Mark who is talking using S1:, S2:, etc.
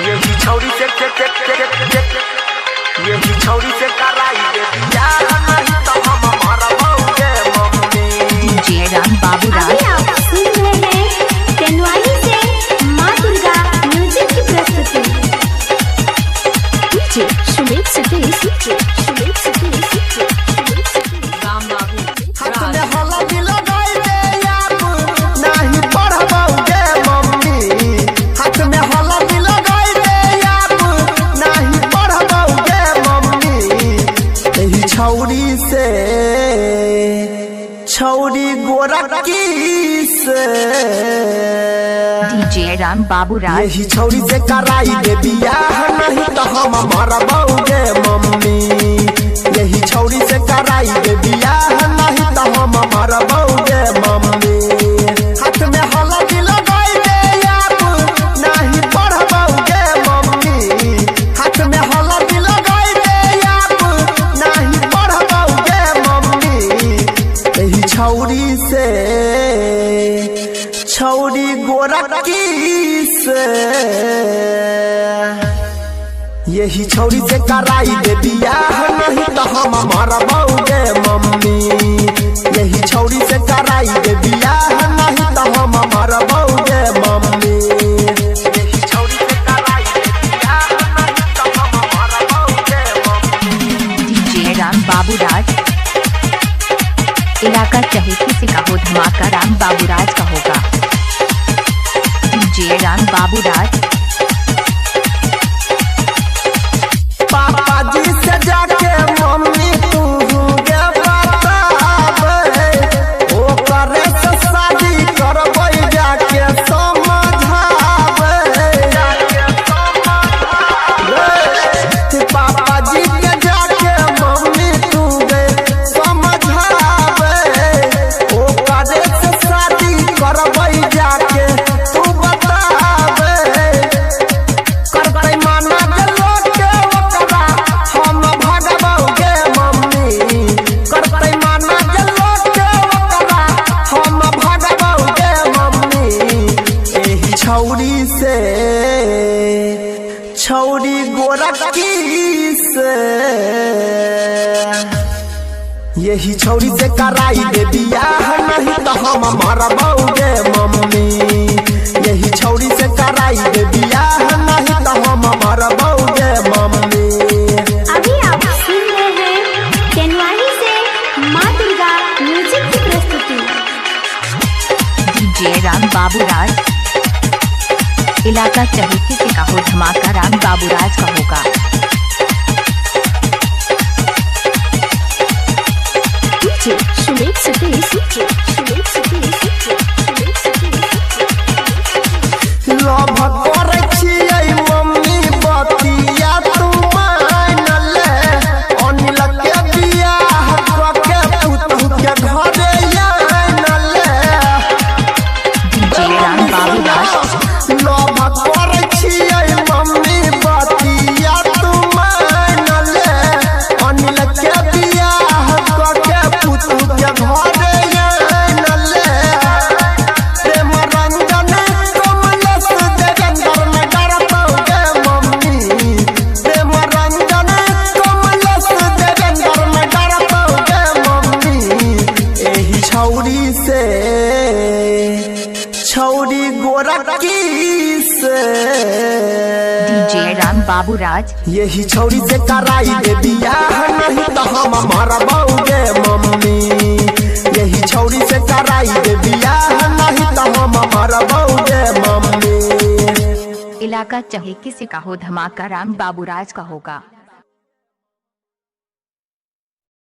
S1: यही छौरी से यही छौरी से कराई दे बियाह नहीं तो हम मरबौगे मम्मी।
S2: डीजे राम बाबूराज
S3: आप सुन रहे हैं टेनवानी से माँ दुर्गा म्यूजिक की प्रस्तुति।
S2: डीजे सुमित सतीश राम बाबू
S1: हाथ में हल्दी लगाई दे आप नहीं पढ़बौगे मम्मी। हाथ में हल्दी लगाई दे आप नहीं पढ़बौगे मम्मी। यही छौरी से छौरी गोरखी से
S2: डीजे राम बाबूराज
S1: यही छौरी से कराई दे बियाह नहीं तो हम मरबौगे मम्मी। यही छौरी से कराई दे बियाह नहीं तो हम मरबौगे मम्मी। हाथ में हल्दी लगाई दे आप नहीं पढ़बौगे मम्मी। हाथ में हल्दी लगाई दे आप नहीं पढ़बौगे मम्मी। यही छौरी से छौरी गोरखी से यही छौरी से कराई दे बियाह नहीं तो हम मरबौगे मम्मी। यही छौरी से कराई दे बियाह नहीं तो हम मरबौगे मम्मी। यही छौरी से कराई दे बियाह नहीं तो हम मरबौगे मम्मी।
S2: डीजे राम बाबूराज इलाका चाहे किसी का हो धमाका राम बाबूराज का होगा। डीजे राम बाबूराज
S1: पापा जी से जाके मम्मी तू गे बतावे ओ करे से शादी करबै जाके समझावे। पापा जी के जाके मम्मी तू गे समझावे ओ करे से शादी करबै जाके तू बतावे। करबै माना के लोटे ओकरा हम भगबौगे मम्मी। करबै माना के लोटे ओकरा हम भगबौगे मम्मी। एही छौरी से छौरी गोरखी से यही छौरी से कराई दे बियाह नहीं तो हम मरबौगे मम्मी। यही छौरी से कराई दे बियाह नहीं तो हम मरबौगे मम्मी।
S3: अभी आप सुन रहे हैं टेनवानी से माँ दुर्गा म्यूजिक की प्रस्तुति।
S2: डीजे राम बाबूराज इलाका चाहे किसी का हो धमाका राम बाबूराज का होगा। डीजे सुमित सतीश
S1: लव करे छियै मम्मी बतिया तू मान ले। अनिल के बियाह कके पुतहु के घरे आन ले।
S2: डीजे राम बाबूराज
S1: लव करे छियै मम्मी बतिया तू मान ले। अनिल के बियाह कके पुतहु के घरे आन ले। प्रेम रंजन कमलेश देवेंद्र में डरबौगे मम्मी। प्रेम रंजन कमलेश देवेंद्र में डरबौगे मम्मी। एही छौरी से छौरी गोरखी से
S2: डीजे राम बाबूराज
S1: यही छौरी से कराई दे बियाह नहीं तो हम मरबौगे मम्मी। यही छौरी से कराई दे बियाह नहीं तो हम मरबौगे मम्मी।
S2: इलाका चाहे किसी का हो धमाका राम बाबूराज का होगा।